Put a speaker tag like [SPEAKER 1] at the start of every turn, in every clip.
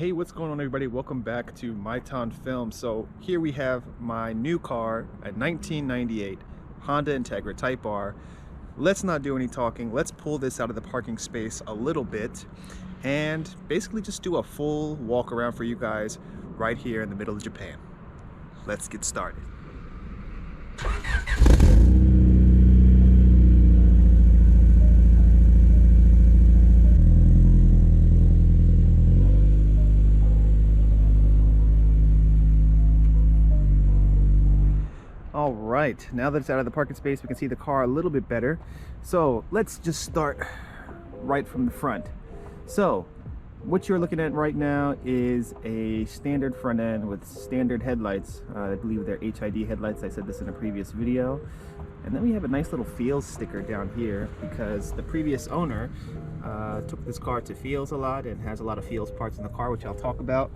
[SPEAKER 1] Hey, what's going on, everybody? Welcome back to Myton Film. So here we have my new car, a 1998 Honda Integra Type R. Let's not do any talking. Let's pull this out of the parking space a little bit and basically just do a full walk around for you guys right here in the middle of Japan. Let's get started. All right, now that it's out of the parking space, we can see the car a little bit better. So let's just start right from the front. So what you're looking at right now is a standard front end with standard headlights. I believe they're HID headlights. I said this in a previous video. And then we have a nice little Feels sticker down here because the previous owner took this car to Feels a lot and has a lot of Feels parts in the car, which I'll talk about.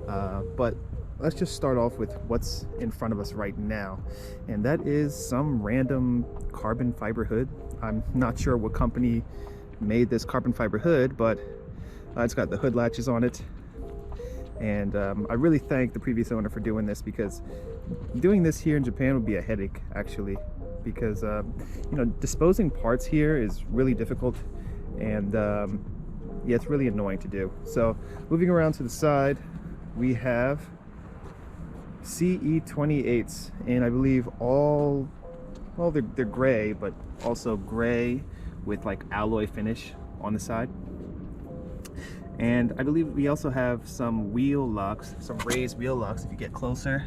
[SPEAKER 1] But let's just start off with what's in front of us right now, and that is some random carbon fiber hood. I'm not sure what company made this carbon fiber hood, but it's got the hood latches on it, and I really thank the previous owner for doing this, because doing this here in Japan would be a headache actually, because you know, disposing parts here is really difficult, and yeah, it's really annoying to do. So moving around to the side, we have CE28s, and I believe all, well, they're gray, but also gray with like alloy finish on the side. And I believe we also have some wheel locks, some raised wheel locks if you get closer.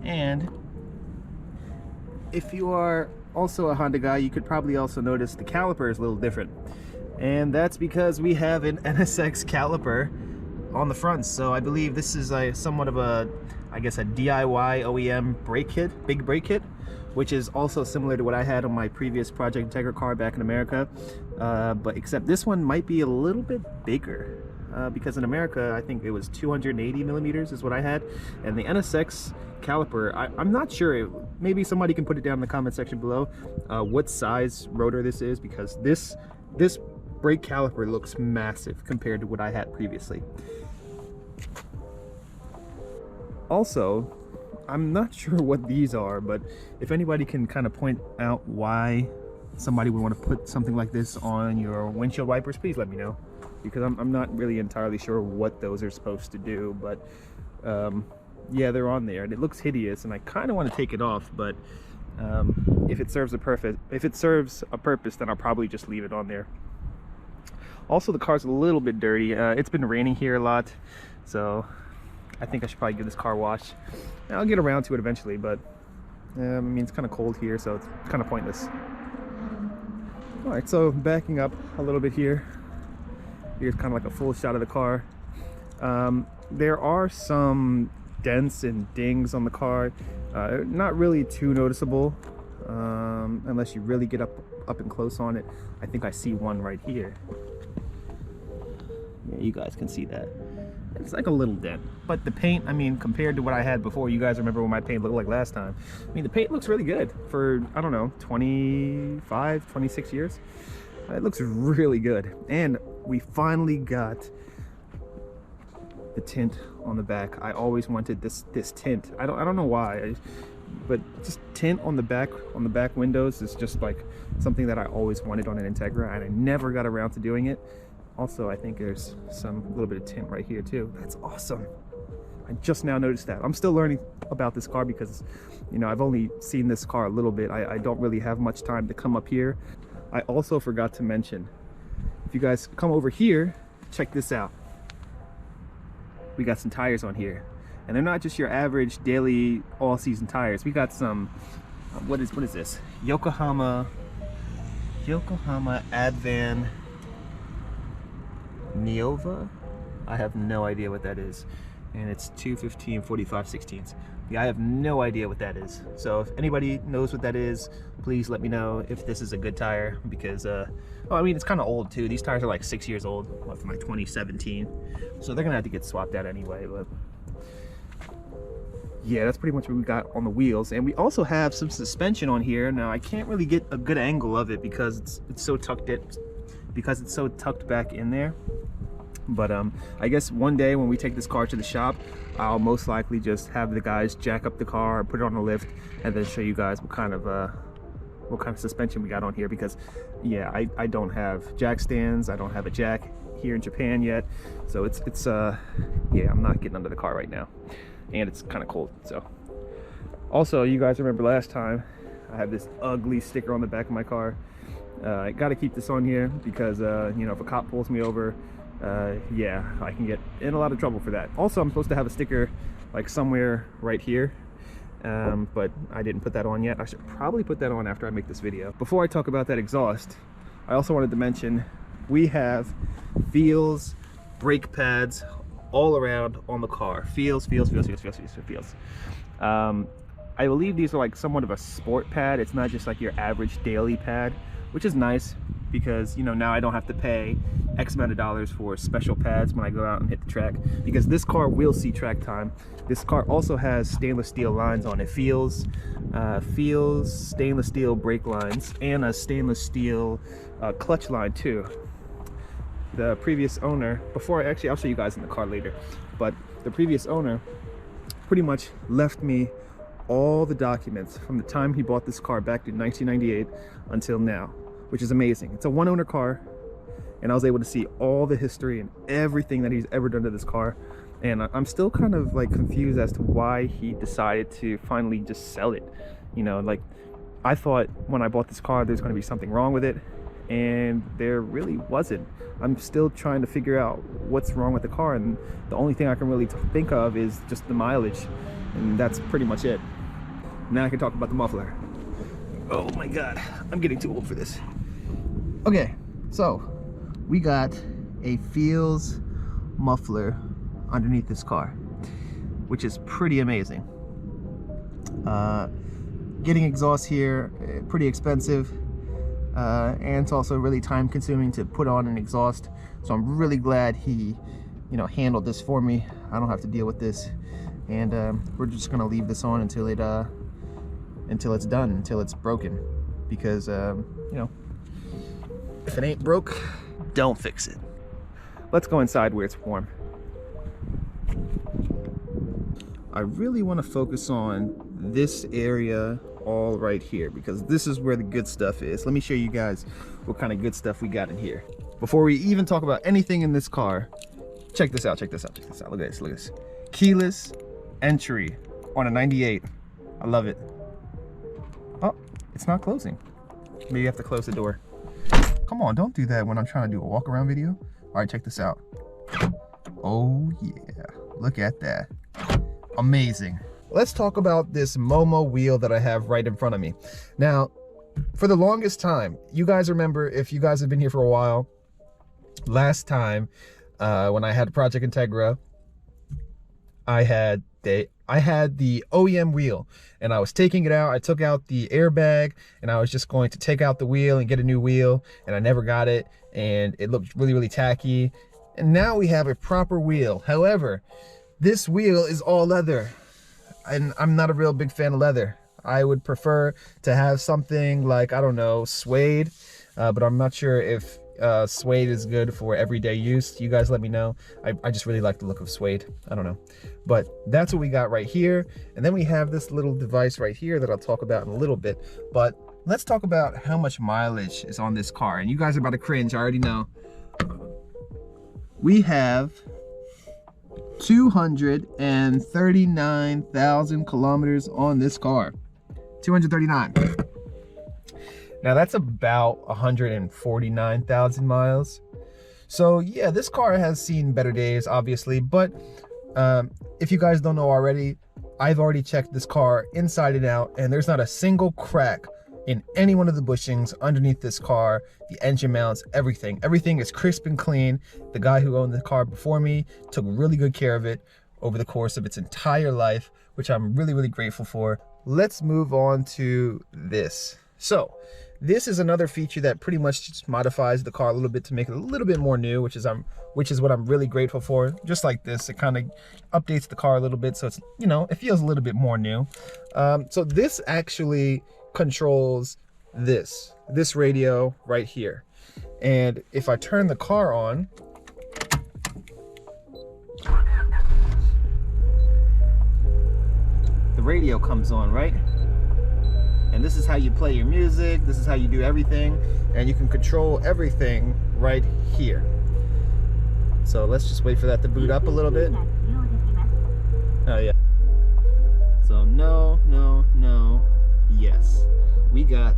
[SPEAKER 1] And if you are also a Honda guy, you could probably also notice the caliper is a little different, and that's because we have an NSX caliper on the front. So I believe this is somewhat of a, I guess, a DIY OEM brake kit, big brake kit, which is also similar to what I had on my previous Project Integra car back in America, but except this one might be a little bit bigger, because in America I think it was 280 millimeters is what I had, and the NSX caliper, I'm not sure, maybe somebody can put it down in the comment section below what size rotor this is, because this brake caliper looks massive compared to what I had previously. Also, I'm not sure what these are, but if anybody can kind of point out why somebody would want to put something like this on your windshield wipers, please let me know, because I'm not really entirely sure what those are supposed to do. But yeah, they're on there and it looks hideous, and I kind of want to take it off, but if it serves a purpose, then I'll probably just leave it on there. Also, the car's a little bit dirty. It's been raining here a lot, so I think I should probably give this car a wash. I'll get around to it eventually, but I mean, it's kind of cold here, so it's kind of pointless. All right, so backing up a little bit here, here's kind of like a full shot of the car. There are some dents and dings on the car, not really too noticeable, unless you really get up and close on it. I think I see one right here. Yeah, you guys can see that. It's like a little dent, but the paint, I mean, compared to what I had before, you guys remember what my paint looked like last time. I mean, the paint looks really good for, I don't know, 25, 26 years. It looks really good. And we finally got the tint on the back. I always wanted this tint. I don't know why, but just tint on the back windows is just like something that I always wanted on an Integra, and I never got around to doing it. Also, I think there's some little bit of tint right here too. That's awesome. I just now noticed that. I'm still learning about this car because, you know, I've only seen this car a little bit. I don't really have much time to come up here. I also forgot to mention, if you guys come over here, check this out. We got some tires on here, and they're not just your average daily all-season tires. We got some, what is this? Yokohama Advan Neova. I have no idea what that is, and it's 215 45/16. Yeah, I have no idea what that is. So if anybody knows what that is, please let me know if this is a good tire, because oh, I mean, it's kind of old too. These tires are like 6 years old, from like 2017, so they're gonna have to get swapped out anyway. But yeah, that's pretty much what we got on the wheels. And we also have some suspension on here. Now I can't really get a good angle of it because it's so tucked back in there. But I guess one day when we take this car to the shop, I'll most likely just have the guys jack up the car, put it on the lift, and then show you guys what kind of suspension we got on here. Because yeah, I don't have jack stands, I don't have a jack here in Japan yet, so it's yeah, I'm not getting under the car right now, and it's kind of cold. So also, you guys remember last time I had this ugly sticker on the back of my car. I got to keep this on here because you know, if a cop pulls me over, yeah, I can get in a lot of trouble for that. Also, I'm supposed to have a sticker like somewhere right here, but I didn't put that on yet. I should probably put that on after I make this video. Before I talk about that exhaust, I also wanted to mention we have feels, brake pads all around on the car. Feels. I believe these are like somewhat of a sport pad. It's not just like your average daily pad, which is nice because, you know, now I don't have to pay X amount of dollars for special pads when I go out and hit the track, because this car will see track time. This car also has stainless steel lines on it. Feels stainless steel brake lines and a stainless steel clutch line too. The previous owner, actually I'll show you guys in the car later, but the previous owner pretty much left me all the documents from the time he bought this car back in 1998 until now, which is amazing. It's a one-owner car, and I was able to see all the history and everything that he's ever done to this car. And I'm still kind of like confused as to why he decided to finally just sell it. You know, like, I thought when I bought this car there's going to be something wrong with it, and there really wasn't. I'm still trying to figure out what's wrong with the car, and the only thing I can really think of is just the mileage, and that's pretty much it. Now I can talk about the muffler. Oh my god, I'm getting too old for this. Okay, so we got a Feels muffler underneath this car, which is pretty amazing. Getting exhaust here, pretty expensive, and it's also really time consuming to put on an exhaust. So I'm really glad he, you know, handled this for me. I don't have to deal with this, and we're just gonna leave this on until it's done, until it's broken, because you know, if it ain't broke, don't fix it. Let's go inside where it's warm. I really want to focus on this area all right here, because this is where the good stuff is. Let me show you guys what kind of good stuff we got in here. Before we even talk about anything in this car, check this out, check this out, check this out. Look at this, look at this. Keyless entry on a 98. I love it. Oh, it's not closing. Maybe you have to close the door. Come on, don't do that when I'm trying to do a walk around video. All right, check this out. Oh yeah, look at that. Amazing. Let's talk about this Momo wheel that I have right in front of me. Now, for the longest time, you guys remember, if you guys have been here for a while, last time when I had Project Integra, I had the OEM wheel, and I was taking it out. I took out the airbag, and I was just going to take out the wheel and get a new wheel, and I never got it, and it looked really, really tacky. And now we have a proper wheel. However, this wheel is all leather, and I'm not a real big fan of leather. I would prefer to have something like, I don't know, suede, but I'm not sure if suede is good for everyday use. You guys let me know. I just really like the look of suede. I don't know, but that's what we got right here. And then we have this little device right here that I'll talk about in a little bit. But let's talk about how much mileage is on this car. And you guys are about to cringe, I already know. We have 239,000 kilometers on this car. 239. Now that's about 149,000 miles. So yeah, this car has seen better days, obviously, but if you guys don't know already, I've already checked this car inside and out, and there's not a single crack in any one of the bushings underneath this car, the engine mounts, everything. Everything is crisp and clean. The guy who owned the car before me took really good care of it over the course of its entire life, which I'm really, really grateful for. Let's move on to this. So this is another feature that pretty much just modifies the car a little bit to make it a little bit more new, which is what I'm really grateful for. Just like this, it kind of updates the car a little bit, so it's, you know, it feels a little bit more new. So this actually controls this radio right here, and if I turn the car on, radio comes on, right? And this is how you play your music, this is how you do everything, and you can control everything right here. So let's just wait for that to boot up a little bit. Oh yeah. So no, no, no, yes. We got,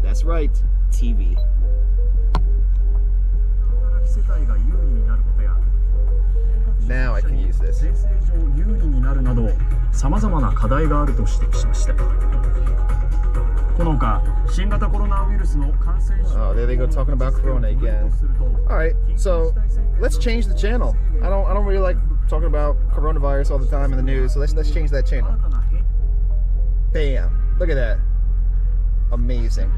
[SPEAKER 1] that's right, TV. Now I can use this. Oh, there they go talking about Corona again. All right, so let's change the channel. I don't really like talking about coronavirus all the time in the news, so let's change that channel. Bam! Look at that. Amazing.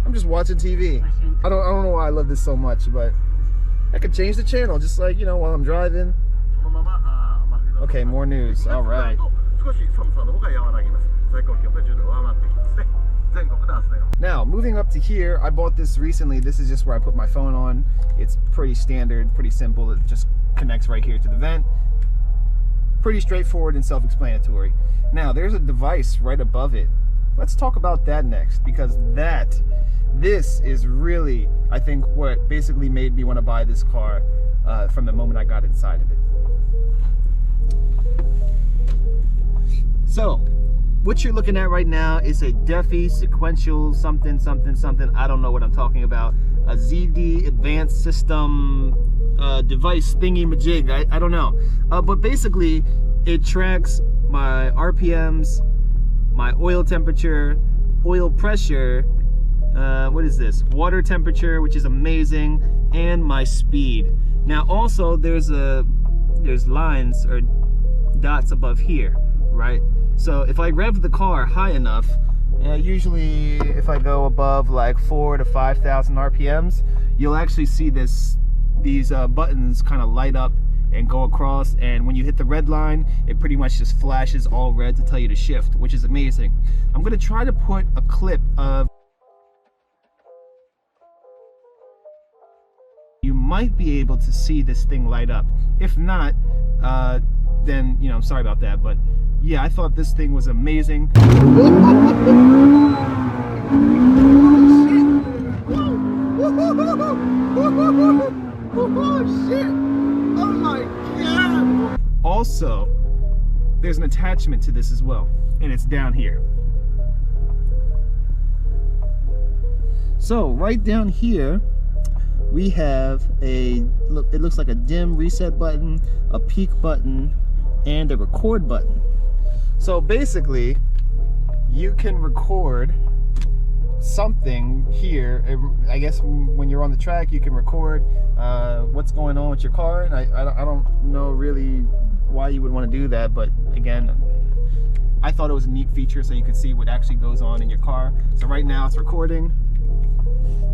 [SPEAKER 1] I'm just watching TV. I don't know why I love this so much, but I could change the channel just like, you know, while I'm driving. Okay, more news. All right. Now, moving up to here, I bought this recently. This is just where I put my phone on. It's pretty standard, pretty simple. It just connects right here to the vent. Pretty straightforward and self-explanatory. Now, there's a device right above it. Let's talk about that next, because this is really, I think, what basically made me want to buy this car from the moment I got inside of it. So, what you're looking at right now is a DEFI sequential something, something, something. I don't know what I'm talking about. A ZD advanced system device thingy majig. I don't know. But basically, it tracks my RPMs, my oil temperature, oil pressure, what is this? Water temperature, which is amazing, and my speed. Now also there's lines or dots above here, right? So if I rev the car high enough, usually if I go above like 4,000 to 5,000 RPMs, you'll actually see these buttons kind of light up and go across, and when you hit the red line, it pretty much just flashes all red to tell you to shift, which is amazing. I'm going to try to put a clip of, you might be able to see this thing light up. If not, then, you know, sorry about that, but yeah, I thought this thing was amazing. Oh shit! Oh my god! Also, there's an attachment to this as well, and it's down here. So right down here, we have it looks like a dim reset button, a peak button, and a record button. So basically, you can record something here. I guess when you're on the track, you can record what's going on with your car, and I don't know really why you would want to do that, but again, I thought it was a neat feature so you can see what actually goes on in your car. So right now it's recording,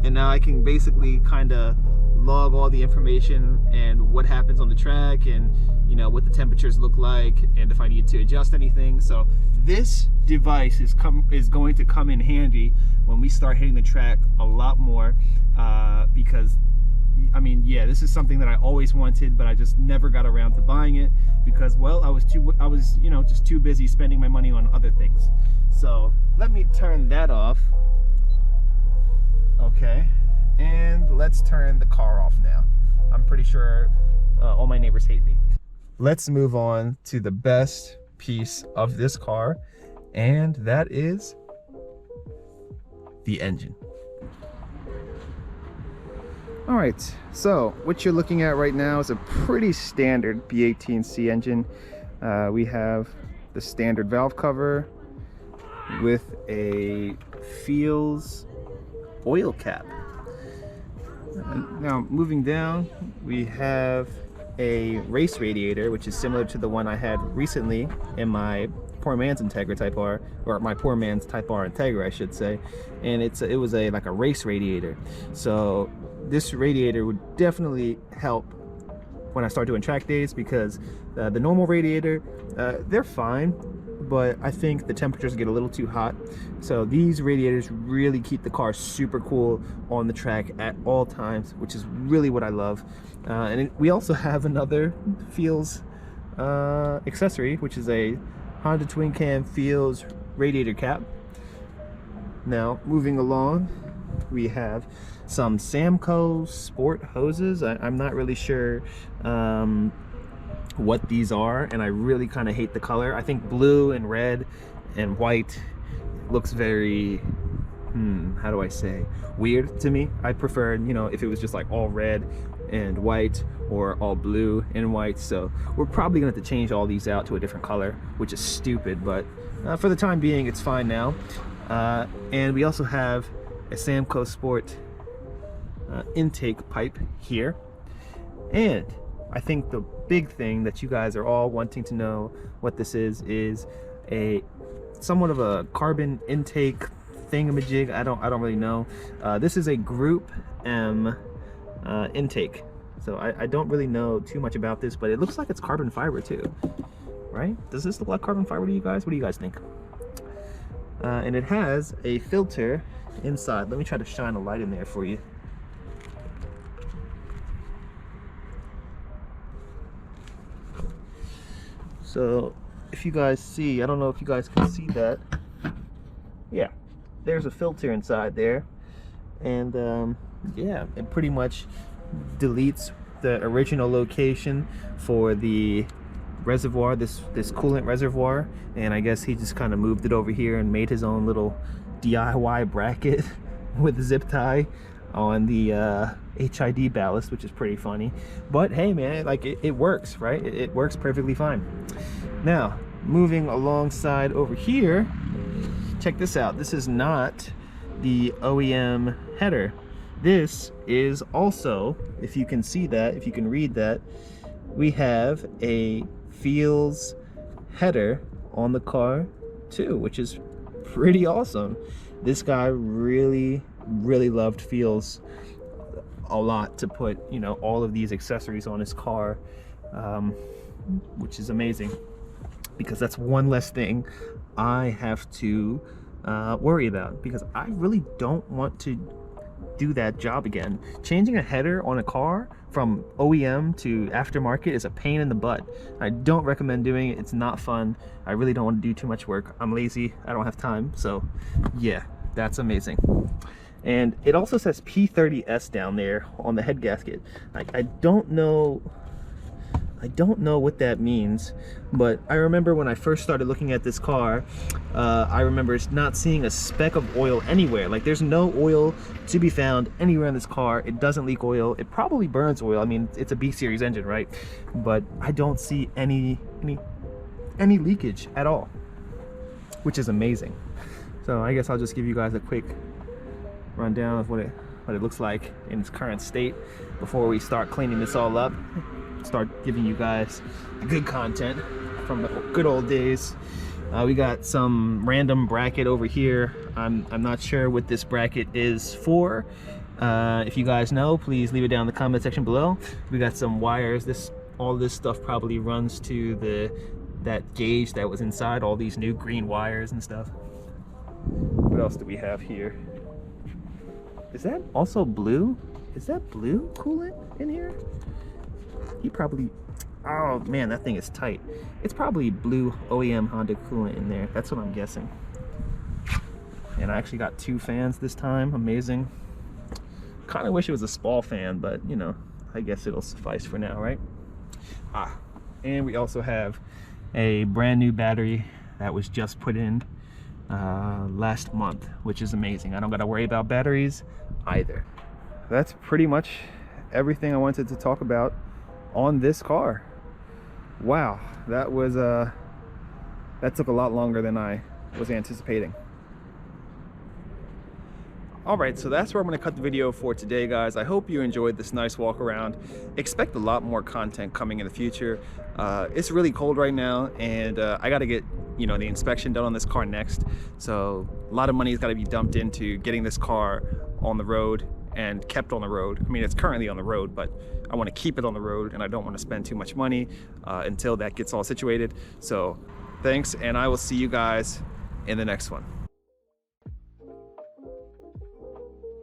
[SPEAKER 1] and now I can basically kind of log all the information and what happens on the track, and you know what the temperatures look like, and if I need to adjust anything. So this device is going to come in handy when we start hitting the track a lot more, because I mean, yeah, this is something that I always wanted, but I just never got around to buying it because, well, I was you know, just too busy spending my money on other things. So let me turn that off. Okay, and let's turn the car off now. I'm pretty sure all my neighbors hate me. Let's move on to the best piece of this car, and that is the engine. All right, so what you're looking at right now is a pretty standard B18C engine. We have the standard valve cover with a Feels oil cap. Now moving down, we have a race radiator, which is similar to the one I had recently in my poor man's Integra Type R, or my poor man's Type R Integra, I should say. And it was like a race radiator. So this radiator would definitely help when I start doing track days, because the normal radiator, they're fine, but I think the temperatures get a little too hot. So these radiators really keep the car super cool on the track at all times, which is really what I love. And we also have another Feels accessory, which is a Honda twin cam feels radiator cap. Now moving along, we have some Samco sport hoses. I'm not really sure what these are, and I really kind of hate the color. I think blue and red and white looks very how do I say, weird to me. I prefer, you know, if it was just like all red and white or all blue and white. So we're probably gonna have to change all these out to a different color, which is stupid, but for the time being it's fine now. And we also have a Samco Sport intake pipe here. And I think the big thing that you guys are all wanting to know what this is a somewhat of a carbon intake thingamajig. I don't really know. This is a Group M intake. So I don't really know too much about this, but it looks like it's carbon fiber too, right? Does this look like carbon fiber to you guys? What do you guys think? And it has a filter inside. Let me try to shine a light in there for you. So if you guys see, I don't know if you guys can see that. Yeah, there's a filter inside there. And yeah, it pretty much deletes the original location for the reservoir, this coolant reservoir, and I guess he just kind of moved it over here and made his own little DIY bracket with a zip tie on the HID ballast, which is pretty funny. But hey man, like it works, right? It works perfectly fine. Now moving alongside over here, check this out. This is not the OEM header. This is also, if you can see that, if you can read that, we have a Feels header on the car too, which is pretty awesome. This guy really loved Feels a lot to put, you know, all of these accessories on his car, which is amazing, because that's one less thing I have to worry about, because I really don't want to do that job again. Changing a header on a car from OEM to aftermarket is a pain in the butt. I don't recommend doing it. It's not fun. I really don't want to do too much work. I'm lazy. I don't have time. So yeah, that's amazing. And it also says P30S down there on the head gasket. I don't know what that means, but I remember when I first started looking at this car, I remember not seeing a speck of oil anywhere. Like, there's no oil to be found anywhere in this car. It doesn't leak oil. It probably burns oil. I mean, it's a B series engine, right? But I don't see any leakage at all, which is amazing. So I guess I'll just give you guys a quick rundown of what it looks like in its current state before we start cleaning this all up. Start giving you guys good content from the good old days. We got some random bracket over here. I'm not sure what this bracket is for. If you guys know, please leave it down in the comment section below. We got some wires. All this stuff probably runs to that gauge that was inside, all these new green wires and stuff. What else do we have here? Is that also blue? Is that blue coolant in here? He probably, oh man, that thing is tight. It's probably blue OEM Honda coolant in there. That's what I'm guessing. And I actually got 2 fans this time. Amazing. Kind of wish it was a Spall fan, but you know, I guess it'll suffice for now, right? And we also have a brand new battery that was just put in last month, which is amazing. I don't gotta worry about batteries either. That's pretty much everything I wanted to talk about on this car. Wow, that took a lot longer than I was anticipating. Alright, so that's where I'm going to cut the video for today, guys. I hope you enjoyed this nice walk around. Expect a lot more content coming in the future. It's really cold right now, and I got to get, you know, the inspection done on this car next. So a lot of money has got to be dumped into getting this car on the road and kept on the road. I mean, it's currently on the road, but I want to keep it on the road, and I don't want to spend too much money until that gets all situated. So thanks, and I will see you guys in the next one.